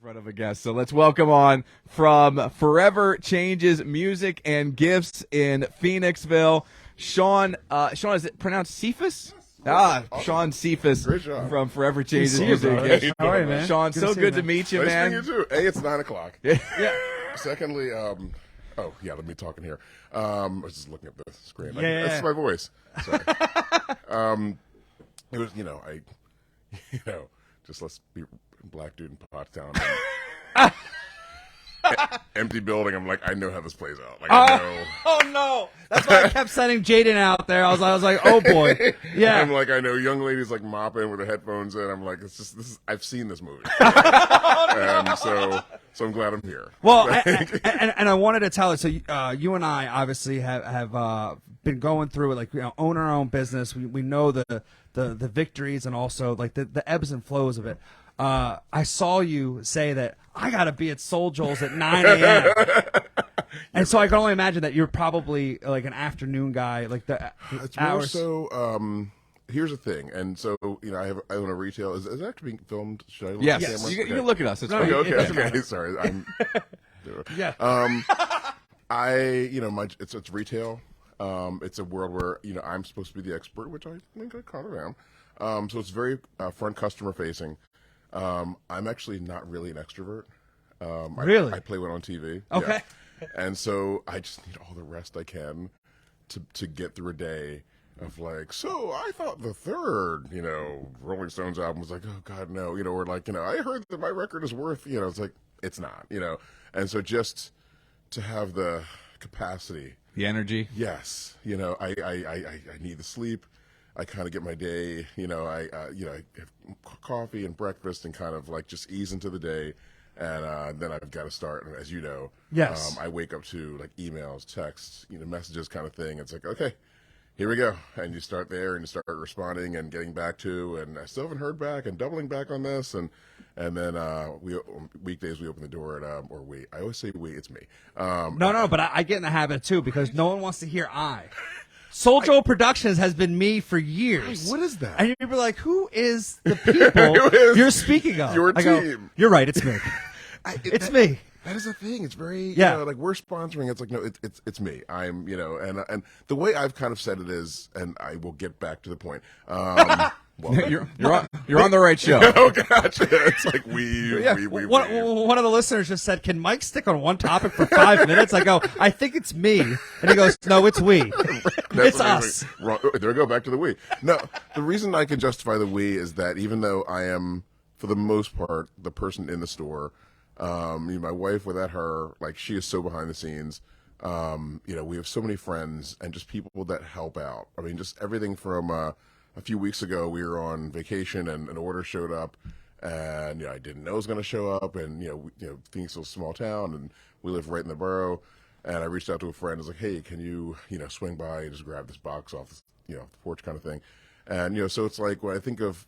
Front of a guest. So let's welcome on from Forever Changes Music and Gifts in Phoenixville, Shawn. Shawn, is it pronounced Cephas? Awesome. Shawn Cephas from Forever Changes Music and Gifts. How are you, man? Shawn, so good to meet you, man. Nice to meet you too. Hey, it's 9 o'clock. Yeah. Secondly, let me talking here. I was just looking at the screen. Yeah. That's my voice. Sorry. It was, just let's be black dude in Pottstown. Empty building. I'm like, I know how this plays out. Like, I know. Oh no! That's why I kept sending Jaden out there. I was like, oh boy, yeah. I'm like, I know young ladies like mopping with their headphones in. I'm like, I've seen this movie, and so I'm glad I'm here. Well, and I wanted to tell it. So you and I obviously have been going through it, own our own business. We know the victories and also like the ebbs and flows of it. I saw you say that I got to be at SoulJoel's at 9 a.m. And so I can only imagine that you're probably like an afternoon guy, like the it's hours. More so. Here's the thing, and so I own a retail. Is it actually being filmed? Should I look Yes. at the camera? You can look at us. It's fine. Okay. Sorry. Yeah. It's retail. It's a world where I'm supposed to be the expert, which I think I kind of am. So it's very front customer facing. I'm actually not really an extrovert. Really? I play one on TV. Okay. Yeah. And so I just need all the rest I can to get through a day of like, so I thought the third, Rolling Stones album was like, oh God, no, or like, I heard that my record is worth, it's like, it's not, and so just to have the capacity, The energy. yes, I need the sleep. I kind of get my day, I have coffee and breakfast and kind of like just ease into the day. And then I've got to start, as you know. Yes. I wake up to like emails, texts, messages kind of thing. It's like, okay, here we go. And you start there and you start responding and getting back to, and I still haven't heard back and doubling back on this. And then weekdays we open the door at, I always say we, it's me. No, but I get in the habit too because no one wants to hear I. SoulJoel Productions has been me for years. What is that? And you're like, who is the people you're speaking of? Your I go, team. You're right, it's me. It's me. That is the thing. It's very, like we're sponsoring. It's like, no, it's me. I'm, and the way I've kind of said it is, and I will get back to the point. Well, you're on the right show. Oh, gotcha. It's like we. One of the listeners just said, "Can Mike stick on one topic for 5 minutes?" I go, "I think it's me," and he goes, "No, it's we. It's us." Wrong. There we go. Back to the we. No, the reason I can justify the we is that even though I am, for the most part, the person in the store, my wife, without her, like she is so behind the scenes. We have so many friends and just people that help out. I mean, just everything from. A few weeks ago, we were on vacation, and an order showed up, and I didn't know it was going to show up, and Phoenix is a small town, and we live right in the borough, and I reached out to a friend. I was like, hey, can you swing by and just grab this box off the porch kind of thing, and so it's like when I think of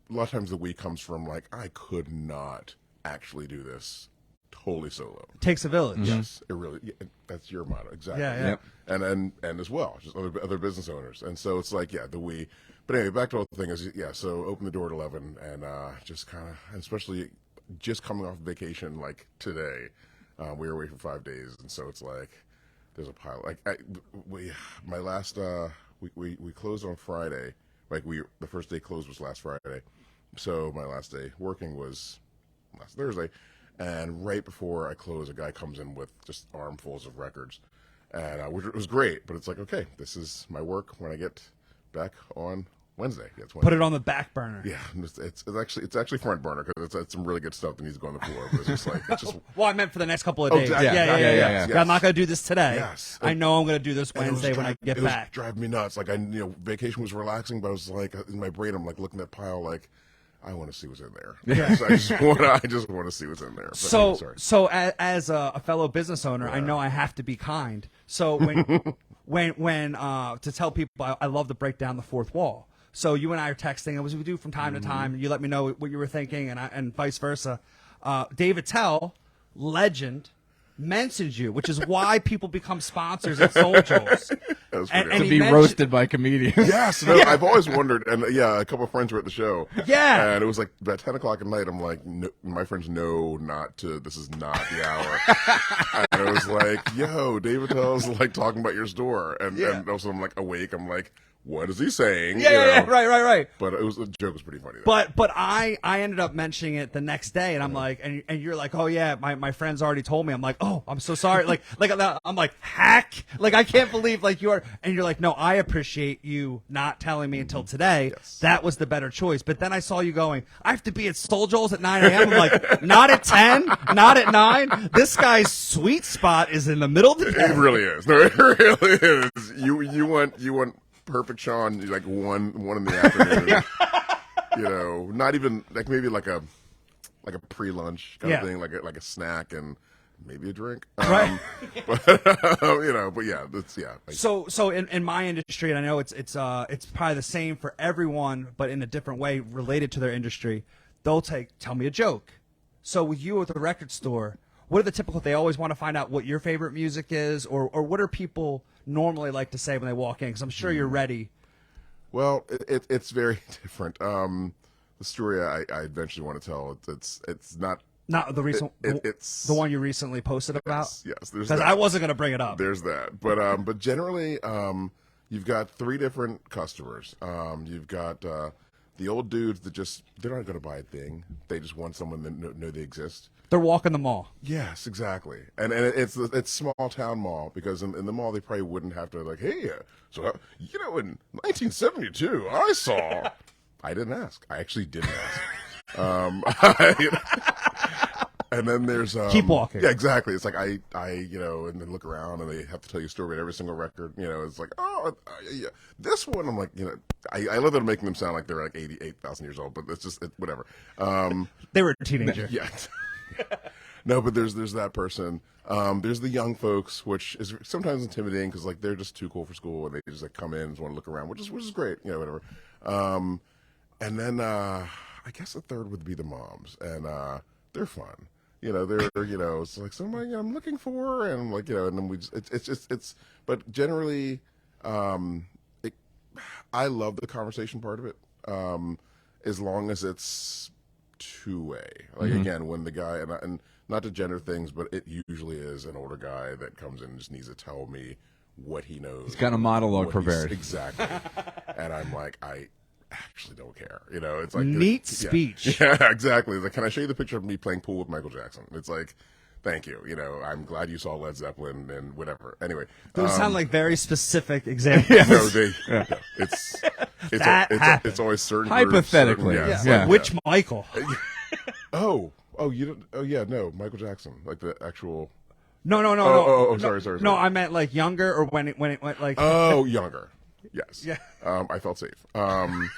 a lot of times the we comes from like I could not actually do this totally solo. Takes a village. Yes, it really. That's your motto, exactly. Yeah. Yep. And as well, just other business owners, and so it's like the we. But anyway, back to the whole thing is so open the door at 11, and just kind of, especially just coming off vacation like today, we were away for 5 days, and so it's like there's a pile. Like we closed on Friday. Like the first day closed was last Friday, so my last day working was last Thursday. And right before I close, a guy comes in with just armfuls of records, and it was great. But it's like, okay, this is my work when I get back on Wednesday. Put it on the back burner. Yeah, it's actually front burner because it's some really good stuff that needs to go on the floor. But it's just Well, I meant for the next couple of days. Exactly. Yeah. Yes. I'm not going to do this today. Yes. I know I'm going to do this Wednesday when I get back. It was driving me nuts. Like vacation was relaxing, but I was like in my brain, I'm like looking at that pile like. I want to see what's in there. Yeah. So I just want to see what's in there. But so as a fellow business owner, I know I have to be kind. So when to tell people, I love to break down the fourth wall. So you and I are texting, and as we do from time to time, you let me know what you were thinking, and vice versa. Dave Attell, legend, mentioned you, which is why people become sponsors at SoulJoel's. That was And- pretty and awesome. To he be mentioned- roasted by comedians. Yes, no, I've always wondered, and yeah, a couple of friends were at the show. Yeah. And it was like about 10 o'clock at night. I'm like, no, my friends know not to, this is not the hour. And it was like, yo, David Tell's like talking about your store. And also I'm like awake. I'm like, what is he saying? You know? Right. But the joke was pretty funny though. But I ended up mentioning it the next day, and I'm like, and you're like, oh yeah, my friends already told me. I'm like, oh, I'm so sorry. like I'm like, hack. Like I can't believe like you are. And you're like, no, I appreciate you not telling me until today. Yes. That was the better choice. But then I saw you going, I have to be at SoulJoel's at 9 a.m. I'm like, not at 10, not at 9. This guy's sweet spot is in the middle of the day. It really is. No, it really is. You want perfect Shawn like one in the afternoon. You know, not even like maybe like a pre-lunch kind of thing, like a snack and maybe a drink. Right. But you know, but yeah, that's Like, So in my industry, and I know it's probably the same for everyone, but in a different way related to their industry. They'll tell me a joke. So with you at the record store, what are the typical? They always want to find out what your favorite music is, or what are people normally like to say when they walk in? Because I'm sure you're ready. well, it's very different. The story I eventually want to tell, it's not. Not the recent. It's the one you recently posted about. Yes, there's Because that. I wasn't going to bring it up. There's that, but generally, you've got three different customers. You've got the old dudes that they're not going to buy a thing. They just want someone that know they exist. They're walking the mall. Yes, exactly. And it's small town mall because in the mall they probably wouldn't have to like, hey, so you know, in 1972 I saw. I didn't ask. I actually didn't ask. And then there's Keep walking. Yeah, exactly. It's like I you know, and then look around and they have to tell you a story about every single record. You know, it's like, oh, yeah, this one. I'm like, you know, I love that I'm making them sound like they're like 88,000 years old, but it's just whatever. They were a teenager. Yeah. No, but there's that person. There's the young folks, which is sometimes intimidating because like they're just too cool for school and they just like come in and want to look around, which is great, you know, whatever. And then I guess the third would be the moms, and they're fun. You know, they're you know, it's like somebody I'm looking for, and like you know, and then we just, it's. But generally, I love the conversation part of it, as long as it's two-way. Like again, when the guy and not to gender things, but it usually is an older guy that comes in and just needs to tell me what he knows. He's got a monologue what prepared. Exactly. And I'm like, I actually don't care. You know, it's like Neat yeah. speech. Yeah, exactly. It's like, can I show you the picture of me playing pool with Michael Jackson? It's like, thank you. You know, I'm glad you saw Led Zeppelin and whatever. Anyway, Those sound like very specific examples. no, it's always certain groups, Hypothetically, certain, it's yeah. like, Which Michael? Oh, you don't. Oh, yeah, no, Michael Jackson, like the actual. No. Oh, sorry. No, I meant like younger or when it went like. Oh, younger. Yes. Yeah. I felt safe. I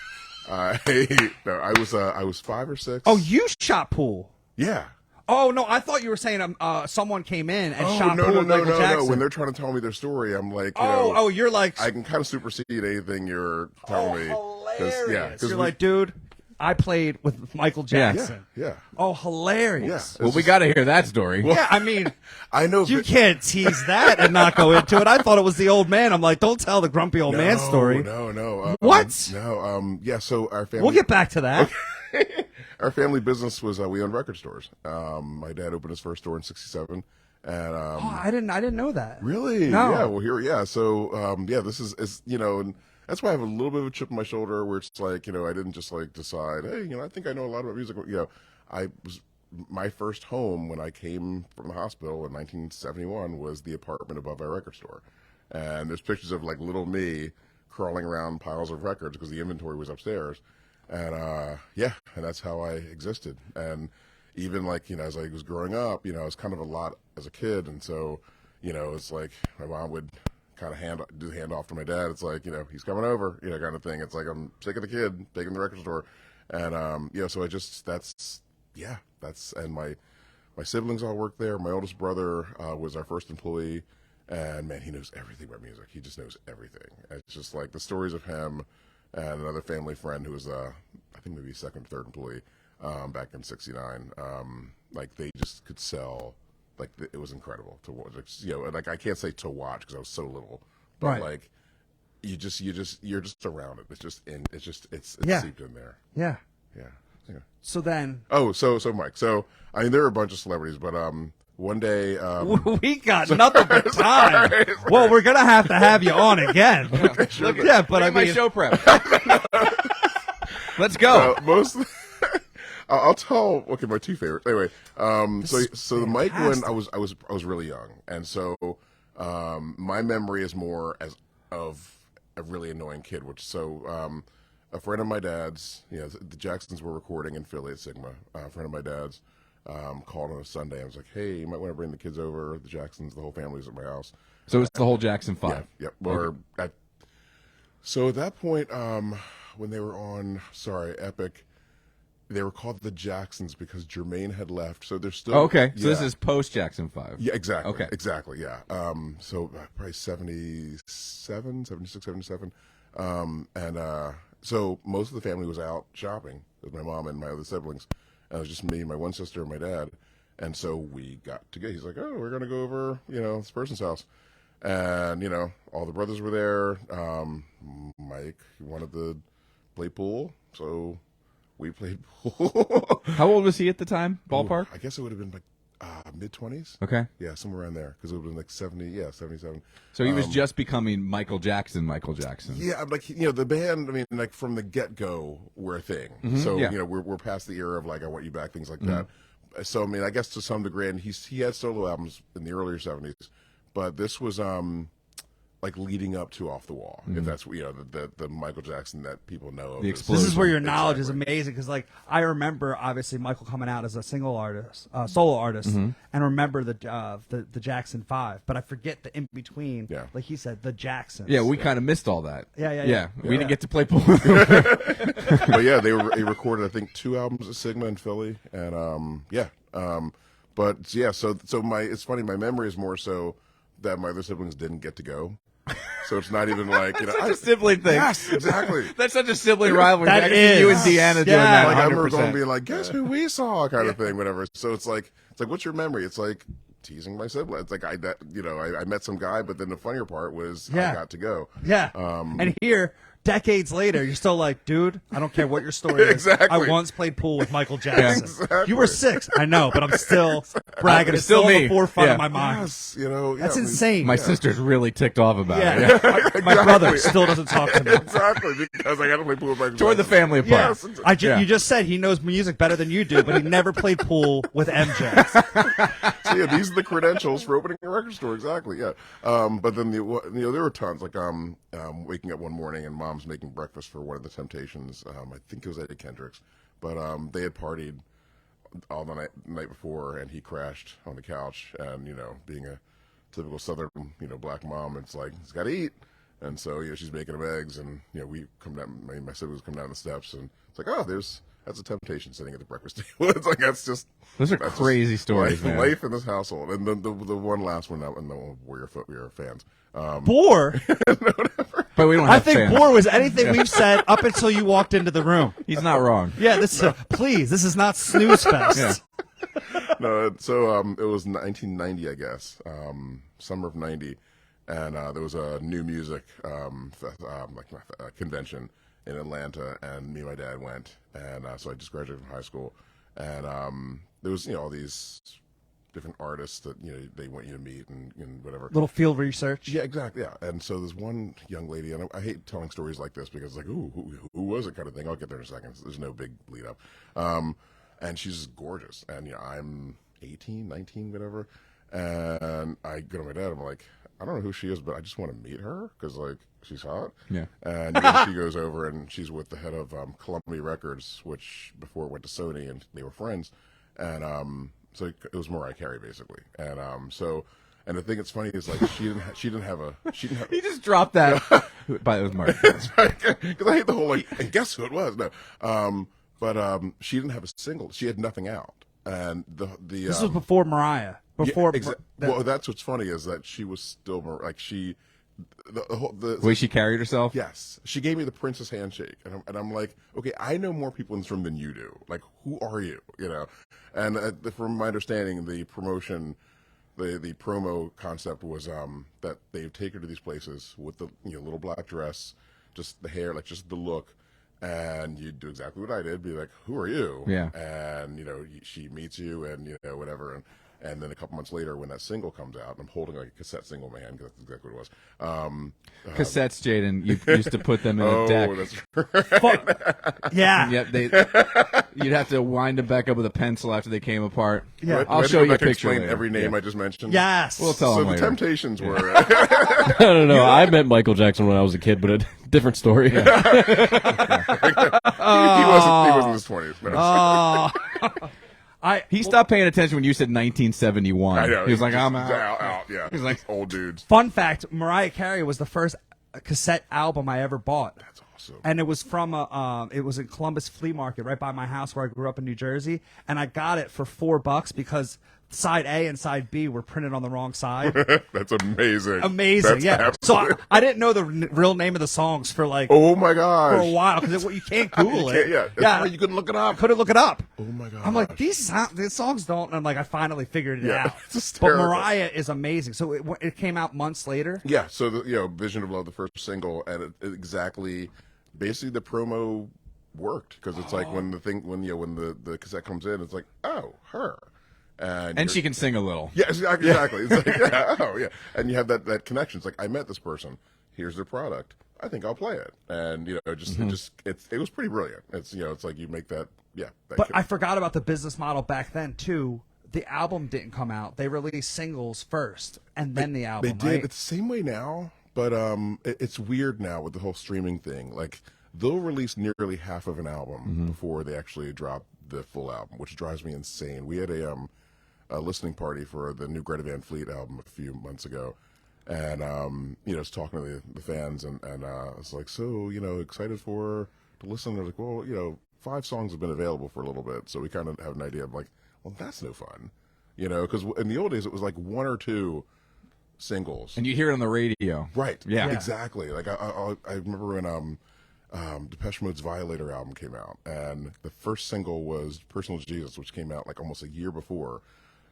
was 5 or 6. Oh, you shot pool. yeah. Oh no, I thought you were saying someone came in and Oh shot no, pool with Michael Jackson. When they're trying to tell me their story, I'm like, you know, Oh, you're like, I can kind of supersede anything you're telling me. hilarious. Cause You're we- like, dude, I played with Michael Jackson. yeah. Oh, hilarious. Yeah. Well, we got to hear that story. Yeah, I mean, I know. you can't tease that and not go into it. I thought it was the old man. I'm like, don't tell the grumpy old man story. No. What? No. Yeah. So our family. We'll get back to that. Our family business was we owned record stores. My dad opened his first store in '67, and Oh, I didn't know that. really, No. yeah. Well, here. So this is you know, and that's why I have a little bit of a chip on my shoulder, where it's like, you know, I didn't just like decide, hey, you know, I think I know a lot about music. You know, my first home when I came from the hospital in 1971 was the apartment above our record store, and there's pictures of like little me crawling around piles of records because the inventory was upstairs. And and that's how I existed. And even like, you know, as I was growing up, you know, I was kind of a lot as a kid, and so, you know, it's like my mom would kind of hand off to my dad. It's like, you know, he's coming over, you know, kind of thing. It's like I'm sick of the kid, take him to the record store, and you know, so and my siblings all worked there. My oldest brother was our first employee, and man, he knows everything about music. He just knows everything. It's just like the stories of him. And another family friend who was, I think maybe second or third employee back in '69. Like they just could sell like it was incredible to watch. Like I can't say to watch because I was so little, but Right. like you're just around it. It's Yeah. seeped in there. Yeah. Yeah. So then Oh, so Mike. So I mean, there are a bunch of celebrities, but one day we got nothing but time. Well, we're gonna have you on again. Yeah, but I Look at my mean, show prep. Let's go. most. I'll tell. Okay, my two favorites. Anyway, so the mic when fantastic. I was really young, and so my memory is more of a really annoying kid. A friend of my dad's, the Jacksons were recording in Philly at Sigma. A friend of my dad's called on a Sunday. I was like, hey, you might want to bring the kids over. The Jacksons, the whole family's at my house. So it's the whole Jackson 5. Yeah. So at that point, when they were on, Epic, they were called the Jacksons because Jermaine had left. So they're still Okay, so yeah. this is post Jackson 5. Yeah, exactly. Okay. Exactly, yeah. So probably 76, 77. So most of the family was out shopping with my mom and my other siblings. And it was just me, my one sister, and my dad. And so we got together. He's like, oh, we're going to go over, this person's house. And, all the brothers were there. Mike wanted to play pool. So we played pool. How old was he at the time? Ballpark? I guess it would have been like mid-20s. Okay. Yeah, somewhere around there. Because it would have been like 77. So he was just becoming Michael Jackson. Yeah, I'm like, the band, I mean, like from the get-go, we're a thing. So, yeah. we're past the era of like, I Want You Back, things like that. So, I mean, I guess to some degree, and he had solo albums in the earlier 70s, but this was like leading up to Off the Wall, if that's, the Michael Jackson that people know of. The this explosion. is where your knowledge is Exactly. amazing because, like, I remember obviously Michael coming out as a single artist, solo artist, and remember the Jackson 5, but I forget the in between. Yeah. Like he said, the Jacksons. Yeah, we kind of missed all that. Yeah. We didn't get to play pool. But yeah, they recorded, I think, 2 albums at Sigma in Philly, and but yeah, so it's funny, my memory is more so that my other siblings didn't get to go. So it's not even like, Such a sibling thing. Yes, exactly. That's such a sibling rivalry. That I can see you and is. Deanna doing Yeah. that. Like I remember 100%. going being like, guess who we saw, kind of thing, whatever. So it's like, what's your memory? It's like teasing my sibling. It's like I met some guy, but then the funnier part was Yeah. I got to go. Yeah. And here, decades later, you're still like, dude, I don't care what your story is. Exactly. I once played pool with Michael Jackson. Exactly. You were 6, I know, but I'm still bragging. It's It's still still on me. the forefront Yeah. of my mind. Yes, That's insane. My sister's really ticked off about it. Yeah. My brother still doesn't talk to me. Exactly, because I got to play pool with Michael Tore the Jackson. family apart. Yes. Yeah. You just said he knows music better than you do, but he never played pool with MJ. So yeah, these are the credentials for opening a record store. Exactly, yeah. But then there were tons. Like waking up one morning and mom's making breakfast for one of the Temptations. I think it was Eddie Kendricks, but they had partied all the night before, and he crashed on the couch. And being a typical Southern black mom, it's like he's got to eat. And so she's making him eggs, and we come down. My siblings come down the steps, and it's like, oh, that's a Temptation sitting at the breakfast table. It's like those are crazy stories, man. life in this household. And then the one last one, and then we're fans. Boar? But we don't I have think fans. Boar was anything we've said up until you walked into the room. He's not wrong. Yeah, please, this is not snooze fest. Yeah. No, so it was 1990, I guess, summer of '90, and there was a new music convention in Atlanta, and me and my dad went, and so I just graduated from high school, and there was all these different artists that they want you to meet and whatever. Little field research. Yeah, exactly. Yeah, and so there's one young lady, and I hate telling stories like this because like, ooh, who was it, kind of thing. I'll get there in a second. There's no big lead up, and she's gorgeous, and I'm 18, 19, whatever, and I go to my dad. I'm like, I don't know who she is, but I just want to meet her because like she's hot. Yeah. And she goes over, and she's with the head of Columbia Records, which before it went to Sony, and they were friends, and so it was Mariah Carey basically, and and the thing that's funny is like she didn't have He just dropped that. But it was Mark. because I hate the whole like, and guess who it was? No, but she didn't have a single. She had nothing out, and This was before Mariah. Before. Well, that's what's funny is that she was still like she. The The way she carried herself. Yes, she gave me the princess handshake, and I'm like, okay, I know more people in this room than you do. Like, who are you? And from my understanding, the promotion the promo concept was that they would take her to these places with the little black dress, just the hair, like just the look, and you'd do exactly what I did, be like, "Who are you?" Yeah. And she meets you, and whatever, and then a couple months later, when that single comes out, I'm holding like a cassette single in my hand because that's exactly what it was. Cassettes, Jaden. You used to put them in a deck. That's right. Yeah. Yep, you'd have to wind them back up with a pencil after they came apart. Yeah. I'll show you a picture Explain later. every name I just mentioned. Yes. We'll tell So them the later. Temptations were. I don't know. I met Michael Jackson when I was a kid, but a different story. He wasn't in his 20s. No. He stopped paying attention when you said 1971. I know. He was like, just I'm out. out. Yeah. He's like, old dudes. Fun fact: Mariah Carey was the first cassette album I ever bought. That's awesome. And it was from it was in Columbus Flea Market right by my house where I grew up in New Jersey, and I got it for $4 because side A and side B were printed on the wrong side. That's amazing. Amazing, That's yeah. So absolutely- I didn't know the real name of the songs for like Oh my for gosh. a while because you can't Google You it. can't- yeah. That's yeah. why you couldn't look it I up. couldn't look it up. Oh my god. I'm like these songs don't, and I'm like I finally figured it Yeah, out. it's But hysterical. Mariah is amazing. So it came out months later. Yeah. So Vision of Love, the first single, and it exactly, basically the promo worked because it's like when the cassette comes in, it's like, oh, her. And and she can sing a little. Yeah, exactly. It's like, yeah, oh yeah, and you have that connection. It's like, I met this person. Here's their product. I think I'll play it. And it was pretty brilliant. It's like you make that. Yeah. But I forgot about the business model back then too. The album didn't come out. They released singles first, and then the album. They did. Right? It's the same way now, but it's weird now with the whole streaming thing. Like they'll release nearly half of an album before they actually drop the full album, which drives me insane. We had a listening party for the new Greta Van Fleet album a few months ago, and was talking to the fans, and I was like, so excited to listen. They're like, well, 5 songs have been available for a little bit, so we kind of have an idea of like, well, that's no fun, because in the old days it was like 1 or 2 singles, And you hear it on the radio. right? Yeah. Exactly. Like I remember when Depeche Mode's Violator album came out, and the first single was Personal Jesus, which came out like almost a year before.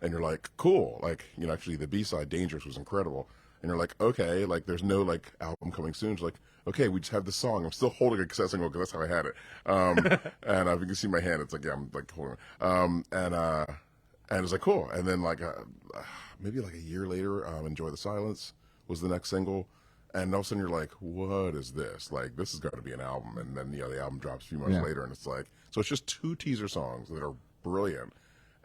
And you're like, cool. Like, actually the B-side, Dangerous, was incredible. And you're like, okay, like there's no like album coming soon. It's like, okay, we just have this song. I'm still holding a cassette single because that's how I had it. And if you can see my hand, it's like, yeah, I'm like holding it. And it's like, cool. And then like maybe like a year later, Enjoy the Silence was the next single. And all of a sudden you're like, what is this? Like, this is going to be an album. And then, the album drops a few months later, and it's like, so it's just 2 teaser songs that are brilliant.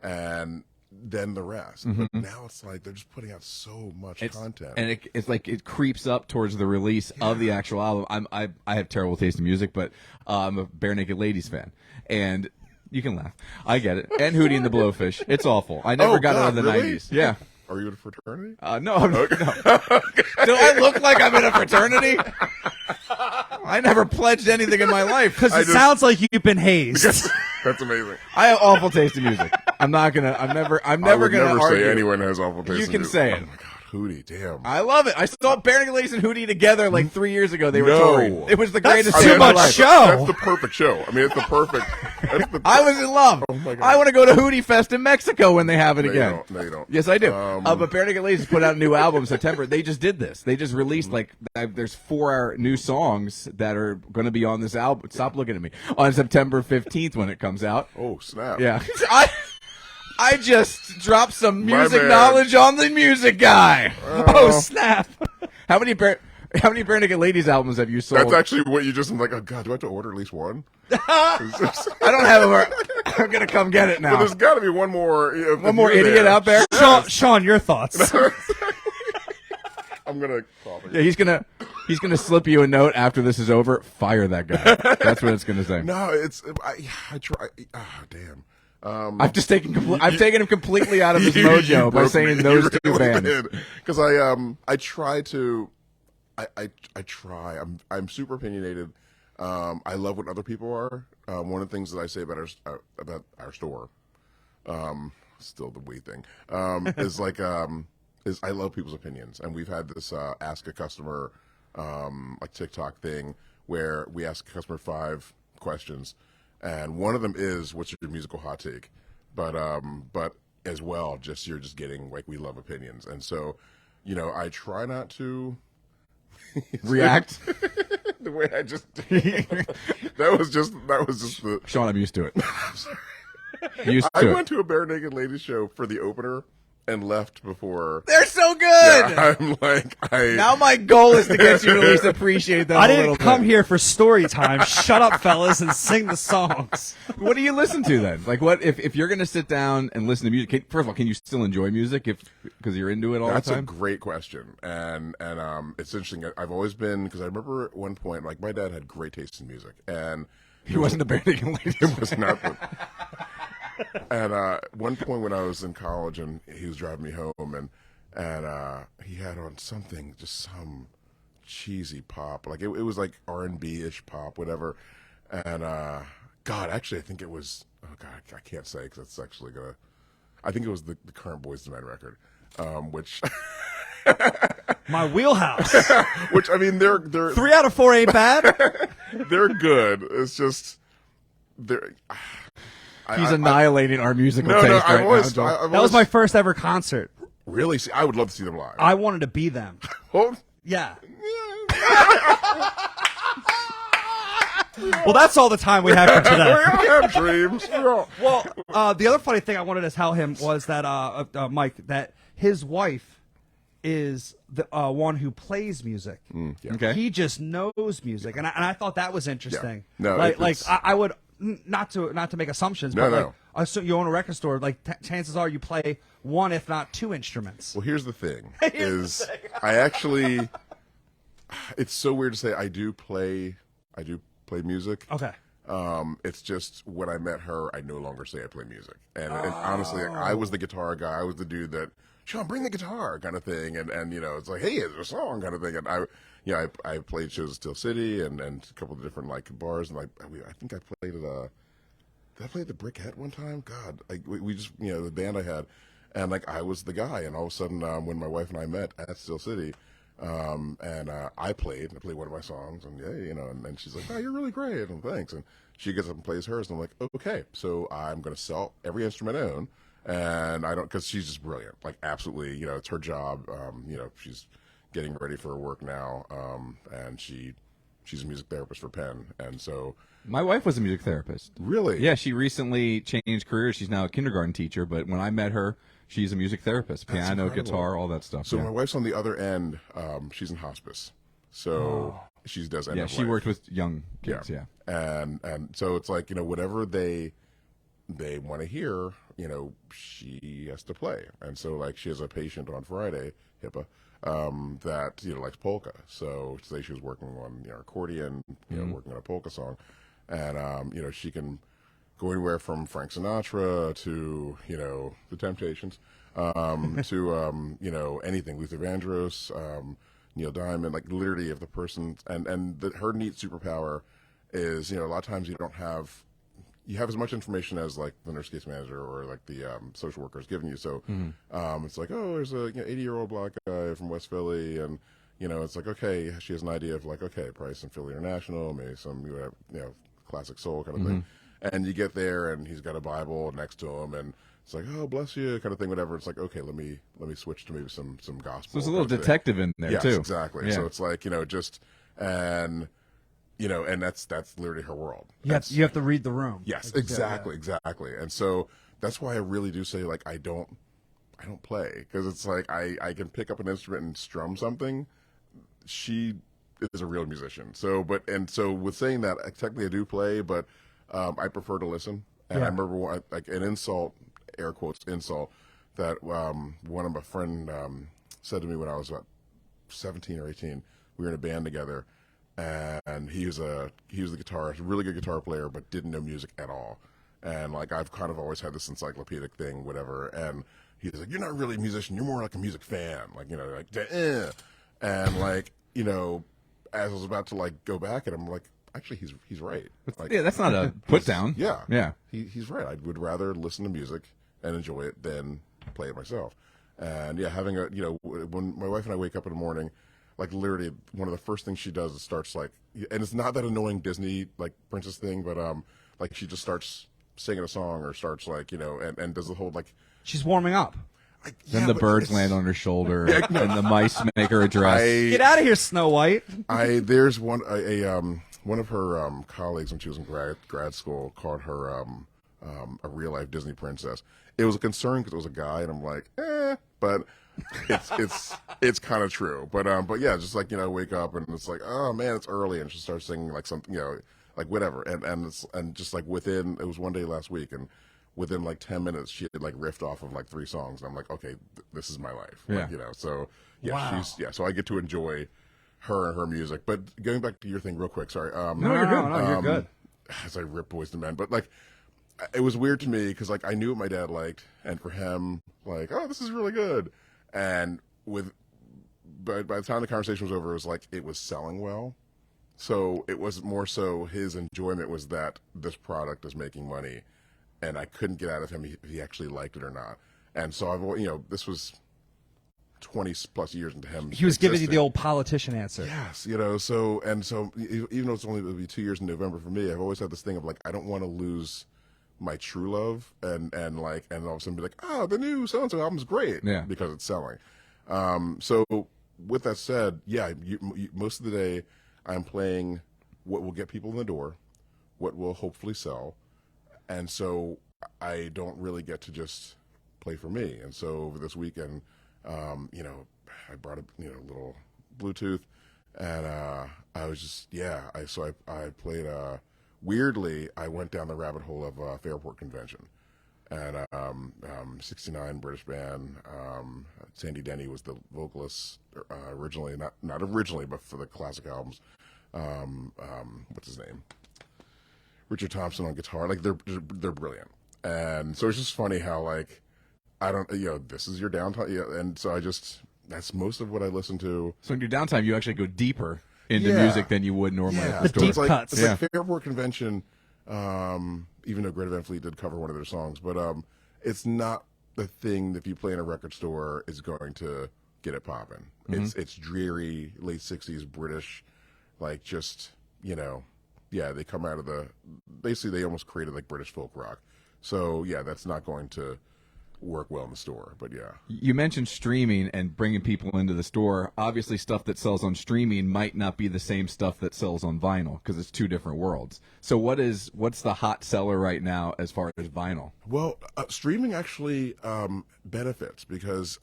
And then the rest. But now it's like they're just putting out so much content. And it's like it creeps up towards the release of the actual album. I have terrible taste in music, but I'm a Bare Naked Ladies fan. And you can laugh. I get it. And Hootie and the Blowfish. It's awful. I never got out of the really? 90s. Yeah. Are you in a fraternity? No, I'm no. Do I look like I'm in a fraternity? I never pledged anything in my life. Because it sounds like you've been hazed. That's amazing. I have awful taste in music. I'm never I would gonna never argue. say anyone has awful taste. You in can music. say Oh it. my god, Hootie, damn. I love it. I saw Bare Naked Ladies and Hootie together like 3 years ago. They were No. touring. It was the greatest That's thing too of my much life. show. That's the perfect show. I mean, it's the perfect. That's the, I was in love. Oh my God. I want to go to Hootie Fest in Mexico when they have it no, again. You don't. No, you don't. Yes, I do. But Bare Naked Ladies put out a new album in September. They just did this. They just released there's 4 new songs that are going to be on this album. Stop looking at me. On September 15th when it comes out. Oh snap! Yeah. I just dropped some My music bad. knowledge on the music guy. Oh snap! How many Bare Naked Ladies albums have you sold? That's actually what you just. I'm like, oh god, do I have to order at least one? I don't have it. I'm gonna come get it But now. there's got to be one more. One more idiot out there. Sean, your thoughts? I'm gonna call it. Yeah, he's gonna slip you a note after this is over. Fire that guy. That's what it's gonna say. No, it's I try. Ah, damn. I've taken him completely out of his mojo by saying those two bands. Because I try to, I try. I'm super opinionated. I love what other people are. One of the things that I say about our store, still the we thing, is like is I love people's opinions, and we've had this ask a customer like TikTok thing where we ask a customer 5 questions. And one of them is, what's your musical hot take? But as well. Just you're just getting like we love opinions, and so I try not to React. the way I just that was just the Shawn, I'm used to it. Used I to went it. to a Bare Naked Ladies show for the opener and left before. They're so good. Yeah, I'm like Now my goal is to get you to at least appreciate them I a little didn't come bit. here for story time. Shut up, fellas, and sing the songs. What do you listen to then? Like, what if you're going to sit down and listen to music? First of all, can you still enjoy music because you're into it all That's the a time? great question, and it's interesting. I've always been because I remember at one point, like my dad had great taste in music, and He wasn't a Bare Naked Ladies. it was not. And one point when I was in college, and he was driving me home, and he had on something, just some cheesy pop, like it was like R&B ish pop, whatever. And God, actually, I think it was. Oh God, I can't say because it's actually gonna. I think it was the current Boyz II Men record, which. My wheelhouse. Which I mean, they're 3 out of 4 ain't bad. they're good. It's just they're. He's annihilating our musical No, taste no, right I've always, now, Joel. I've That was always my first ever concert. really. I would love to see them live. I wanted to be them. Oh, Yeah. Well, that's all the time we have for we today. all have dreams. Well, the other funny thing I wanted to tell him was that Mike, that his wife is the one who plays music. Yeah. Okay. He just knows music, and I thought that was interesting. Yeah. No, like it's- I would not to make assumptions, No, but no. like so you own a record store, like chances are you play one, if not 2 instruments. Well, here's the thing: I actually. It's so weird to say I do play music. Okay. It's just when I met her, I no longer say I play music, and honestly, I was the guitar guy. I was the dude that Shawn, bring the guitar kind of thing, and it's like, hey, is there a song kind of thing, and I played shows at Steel City and a couple of different like bars, and I think I played at did I play at the Brickhead one time? God, we just the band I had, and like I was the guy, and all of a sudden when my wife and I met at Steel City. I played one of my songs, and and she's like, "Oh, you're really great," and thanks. And she gets up and plays hers, and I'm like, "Okay, so I'm going to sell every instrument I own," and I don't because she's just brilliant, like absolutely. It's her job. She's getting ready for her work now, and she's a music therapist for Penn, and so My wife was a music therapist. really, Yeah, she recently changed careers. She's now a kindergarten teacher, but when I met her, she's a music therapist. Piano, incredible. guitar, all that stuff. So yeah. my wife's on the other end. She's in hospice, so she does end Yeah, of she life. worked with young kids, yeah. And so it's like whatever they want to hear, she has to play. And so like she has a patient on Friday, HIPAA, that likes polka. So today she was working on accordion, working on a polka song, and she can go anywhere from Frank Sinatra to the Temptations, to anything, Luther Vandross, Neil Diamond, like literally if the person and her neat superpower is a lot of times you have as much information as like the nurse case manager or like the social worker is giving you. So it's like, oh, there's a 80-year-old black guy from West Philly, and it's like, okay, she has an idea of like, okay, Price and Philly International, maybe some classic soul kind of thing. And you get there, and he's got a Bible next to him, and it's like, oh, bless you, kind of thing, whatever. It's like, okay, let me switch to maybe some gospel. So there's a little kind of thing. detective in there, Yes, too. exactly. Yeah. So it's like just and that's literally her world. You have to read the room. Yes, exactly. And so that's why I really do say like I don't play, because it's like I can pick up an instrument and strum something. She is a real musician. So with saying that, technically I do play, but I prefer to listen. And I remember like an insult, air quotes insult, that one of my friend said to me when I was about 17 or 18. We were in a band together. And he was the guitarist, really good guitar player, but didn't know music at all. And like I've kind of always had this encyclopedic thing, whatever. And he's like, "You're not really a musician. You're more like a music fan." Like and like as I was about to like go back at him, I'm like, actually, he's right. Like, Yeah, that's not a put down. yeah, Yeah. He's right. I would rather listen to music and enjoy it than play it myself. And yeah, having a when my wife and I wake up in the morning. Like literally, one of the first things she does is starts like, and it's not that annoying Disney like princess thing, but like she just starts singing a song or starts like and does the whole like She's warming up. Then the birds land on her shoulder, and the mice make her a dress. Get out of here, Snow White. There's one of her colleagues when she was in grad school called her a real life Disney princess. It was a concern because it was a guy, and I'm like, but it's kind of true. But yeah, just like wake up and it's like, oh man, it's early, and she starts singing like something, like whatever, and just like it was one day last week, and within like 10 minutes she had like riffed off of like 3 songs, and I'm like, okay, this is my life. Yeah. Like, so yeah, Wow. so I get to enjoy her and her music. But going back to your thing real quick, sorry. No, you're good. No, you're good. As I rip Boys to Men, but like it was weird to me because like I knew what my dad liked, and for him, like, oh, this is really good, and but by the time the conversation was over, it was like it was selling well. So it was more so his enjoyment was that this product is making money, and I couldn't get out of him if he actually liked it or not. And so I've this was 20 plus years into him. He was giving you the old politician answer. Yes, so even though it's only going to be 2 years in November for me, I've always had this thing of like I don't want to lose my true love and all of a sudden be like, oh, the new so and so album is great, because it's selling. So with that said, yeah, most of the day I'm playing what will get people in the door, what will hopefully sell, and so I don't really get to just play for me. And so over this weekend, I brought a little Bluetooth, and I was just I played. Weirdly, I went down the rabbit hole of Fairport Convention, and 69 British band. Sandy Denny was the vocalist originally, not originally, but for the classic albums. What's his name? Richard Thompson on guitar. Like they're brilliant, and so it's just funny how like I don't this is your downtime, and so that's most of what I listen to. So in your downtime, you actually go deeper into music than you would normally. Yeah, at the deep store. cuts. It's like Fairport Convention, even though Greta Van Fleet did cover one of their songs, but it's not the thing that if you play in a record store is going to get it popping. Mm-hmm. It's dreary, late 60s British, like just, they come out of basically they almost created like British folk rock. So yeah, that's not going to work well in the store, but yeah. You mentioned streaming and bringing people into the store. Obviously, stuff that sells on streaming might not be the same stuff that sells on vinyl because it's 2 different worlds. So what's the hot seller right now as far as vinyl? Well, streaming actually benefits because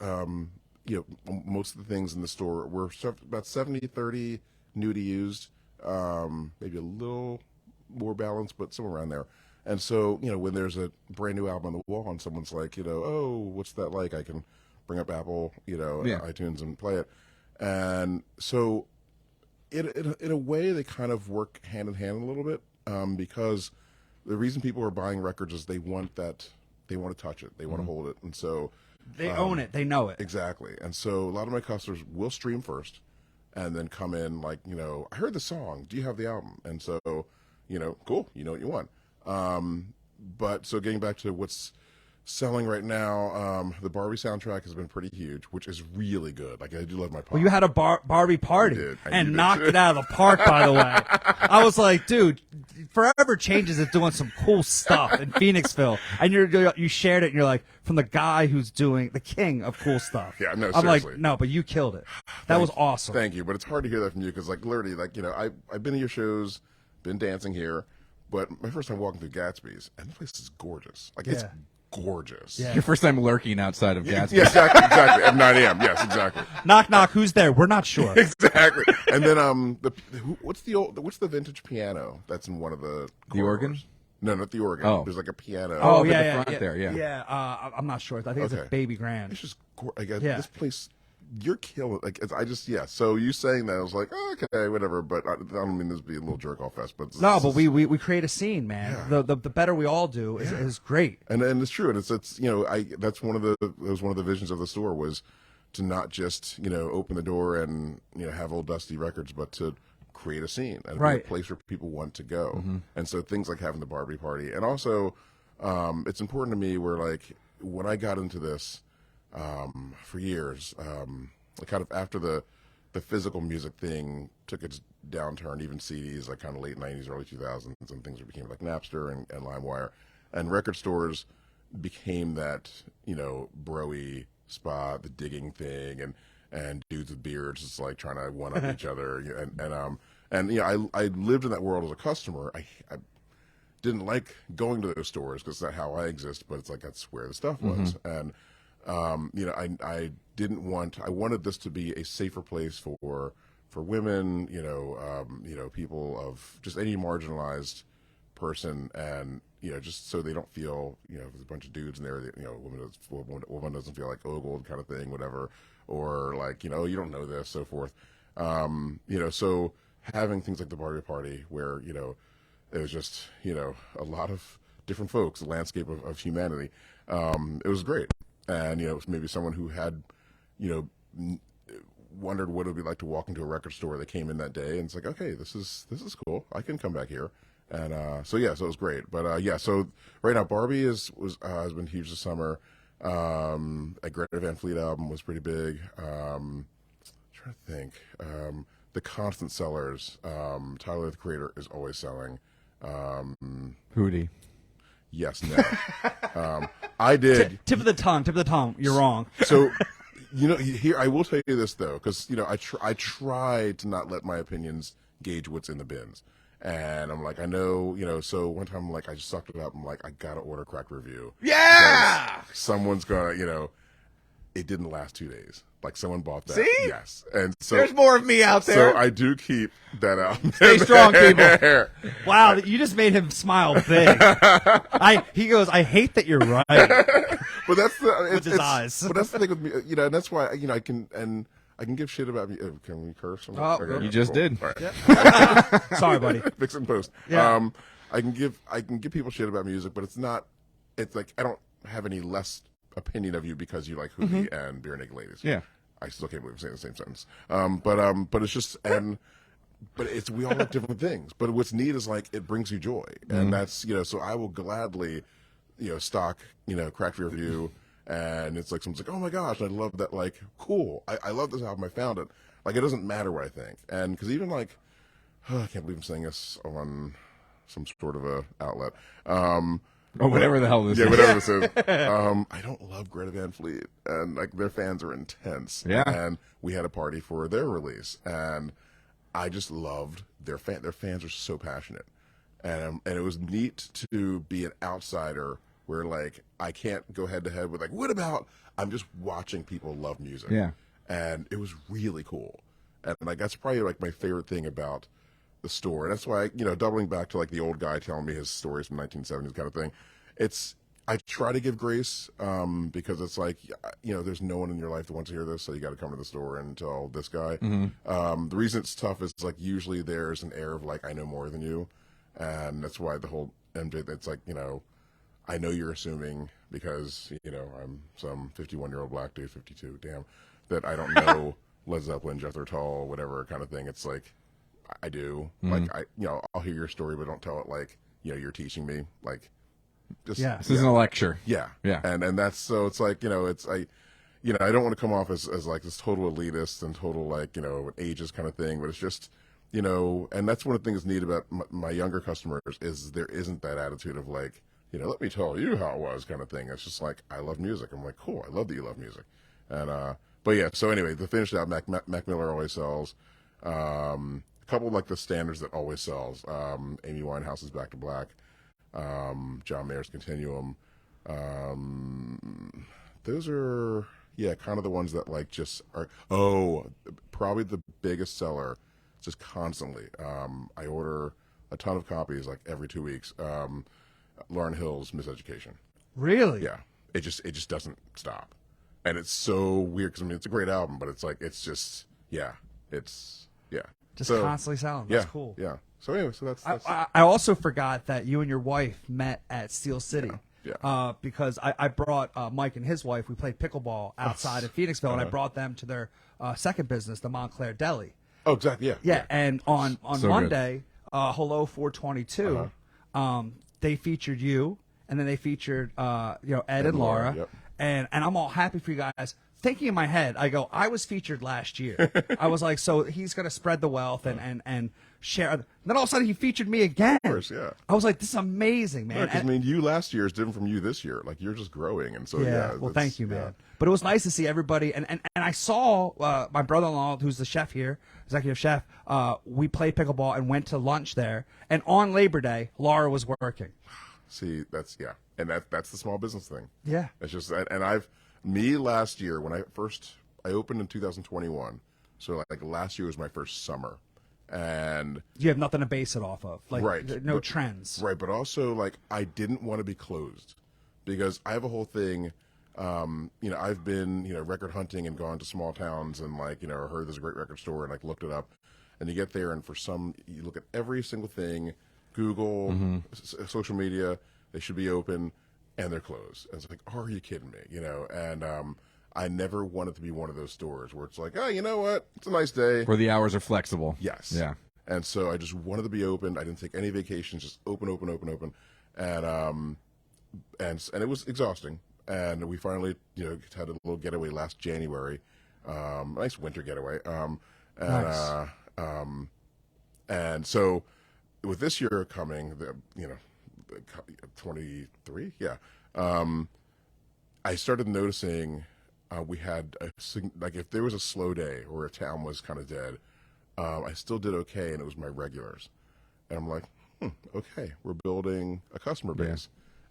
most of the things in the store were about 70-30 new to used, maybe a little more balanced, but somewhere around there. And so, when there's a brand new album on the wall and someone's like, oh, what's that like? I can bring up Apple, iTunes and play it. And so in a way, they kind of work hand in hand a little bit because the reason people are buying records is they want to touch it. They want to hold it. And so They own it. They know it. exactly. And so a lot of my customers will stream first and then come in like, I heard the song. Do you have the album? And so, cool. You know what you want. But so getting back to what's selling right now, the Barbie soundtrack has been pretty huge, which is really good. Like I do love my pop. Well, you had a Barbie party I and did. knocked it out of the park, by the way. I was like, dude, Forever Changes is doing some cool stuff in Phoenixville. And you shared it and you're like, from the guy who's doing the king of cool stuff. Yeah, no, I'm seriously. like, no, but you killed it. That was awesome. Thank you, but it's hard to hear that from you because, like, literally, like, I've been to your shows, been dancing here, but my first time walking through Gatsby's, and the place is gorgeous. Like, it's gorgeous. Yeah. Your first time lurking outside of Gatsby. Yeah, exactly. At 9 a.m. Yes, exactly. Knock, knock, who's there? We're not sure. Exactly. And then what's the vintage piano that's in one of the The organ? corridors? No, not the organ. Oh. There's like a piano. Oh, up at yeah, the yeah, front yeah. there, yeah. Yeah, I'm not sure. I think it's a Okay. Baby Grand. It's just gorgeous. Yeah. This place, you're killing. Like So you saying that, I was like, oh, okay, whatever. But I don't mean this to be a little jerk off fest. But No, but we create a scene, man. Yeah. The better we all do is great. and it's true, and it's that's one of the visions of the store was to not just open the door and have old dusty records, but to create a scene and be Right. a place where people want to go. And so things like having the Barbie party, and also it's important to me where like when I got into this for years, like kind of after the physical music thing took its downturn, even CDs like kind of late 90s, early 2000s, and things became like Napster and LimeWire. and record stores became that, bro-y spot, the digging thing, and dudes with beards just like trying to one up each other, I lived in that world as a customer. I didn't like going to those stores because that's not how I exist, but it's like that's where the stuff was. And I wanted this to be a safer place for women, people of just any marginalized person, and just so they don't feel, there's a bunch of dudes in there that, woman doesn't feel like ogled kind of thing, whatever, or like, you don't know this, so forth. So having things like the Barbie Party where, it was just, a lot of different folks, the landscape of humanity. It was great. And, maybe someone who had, wondered what it would be like to walk into a record store that came in that day, and it's like, okay, this is cool. I can come back here. And so it was great. But so right now Barbie has been huge this summer. A Greta Van Fleet album was pretty big. I'm trying to think. The constant sellers, Tyler the Creator is always selling. Hootie. Yes, no. I did. Tip of the tongue. You're wrong. So, here I will tell you this though, because I try to not let my opinions gauge what's in the bins, and I'm like, I know, So one time, like, I just sucked it up. I'm like, I gotta order Cracked Review. Yeah. Someone's gonna, It didn't last 2 days. Like someone bought that. See? Yes, and so There's more of me out there. So I do keep that out. Stay strong, people. Wow, you just made him smile big. He goes, I hate that you're right. But that's With his eyes. But that's the thing with me, and that's why I can give shit about me. Can we curse? Oh, you just did. All right. Yeah. Sorry, buddy. Fix it in post. Yeah. I can give people shit about music, but it's like I don't have any less opinion of you because you like Hootie and Beer Naked Ladies. Yeah. I still can't believe I'm saying the same sentence. But it's just but we all like different things. But what's neat is like it brings you joy, and that's so I will gladly stock Cracked Review, and it's like someone's like, oh my gosh, I love that, like, cool, I love this album, I found it. Like, it doesn't matter what I think, and because even like I can't believe I'm saying this on some sort of a outlet. Or whatever the hell this is. Whatever this is. I don't love Greta Van Fleet, and like their fans are intense. Yeah. And we had a party for their release, and I just loved their fans. Their fans are so passionate, and it was neat to be an outsider where like I can't go head to head with like, what about? I'm just watching people love music. Yeah. And it was really cool, and like that's probably like my favorite thing about the store. And that's why, doubling back to like the old guy telling me his stories from 1970s kind of thing, I try to give grace, because it's like, there's no one in your life that wants to hear this, so you got to come to the store and tell this guy. The reason it's tough is like usually there's an air of like, I know more than you, and that's why the whole MJ, it's like, I know you're assuming because, I'm some 51-year-old black dude, 52, damn, that I don't know Led Zeppelin, Jethro Tull, whatever kind of thing. It's like, I do. Like, I'll hear your story, but don't tell it like, you're teaching me. Like, just This isn't a lecture. Yeah. Yeah. And that's, so it's like, I don't want to come off as like this total elitist and total like, ageist kind of thing, but it's just, and that's one of the things neat about my younger customers is there isn't that attitude of like, let me tell you how it was kind of thing. It's just like, I love music. I'm like, cool. I love that you love music. And, but yeah, so anyway, to finish out, Mac Miller always sells. A couple of like the standards that always sells. Amy Winehouse's Back to Black, John Mayer's Continuum. Those are kind of the ones that like just are. Oh, probably the biggest seller, just constantly. I order a ton of copies like every 2 weeks. Lauryn Hill's Miseducation. Really? Yeah, it just doesn't stop, and it's so weird because it's a great album, but it's like it's just Just so, constantly selling. That's cool. Yeah. So anyway, so that's I also forgot that you and your wife met at Steel City. Yeah. Because I brought Mike and his wife. We played pickleball outside of Phoenixville, and I brought them to their second business, the Montclair Deli. Oh, exactly. Yeah. Yeah. And on So Monday, Hello 422, they featured you and then they featured Ed and Laura, Yep. and I'm all happy for you guys. Thinking in my head, I go, I was featured last year. I was like, so he's going to spread the wealth and share. Then all of a sudden he featured me again. Of course, yeah. I was like, this is amazing, man. Because I mean, you last year is different from you this year. Like you're just growing, and so Well, thank you, man. But it was nice to see everybody, and I saw my brother-in-law, who's the chef here, executive chef. We played pickleball and went to lunch there. And on Labor Day, Laura was working. See, and that's the small business thing. Yeah. It's just, and me last year when I opened in 2021, so like last year was my first summer, and You have nothing to base it off of, like Right. no trends. right, but also like I didn't want to be closed because I have a whole thing. I've been record hunting and gone to small towns and heard there's a great record store and like looked it up, and you get there and you look at every single thing, Google, social media, they should be open, and they're closed. And it's like, are you kidding me? And I never wanted to be one of those stores where it's like, oh, you know what? It's a nice day. Where the hours are flexible. Yes. Yeah. And so I just wanted to be open. I didn't take any vacations, just open. And it was exhausting. And we finally, had a little getaway last January. Nice winter getaway. Nice. And so with this year coming, 23, yeah. I started noticing we had if there was a slow day or a town was kind of dead, I still did okay, and it was my regulars. And I'm like, okay, we're building a customer base.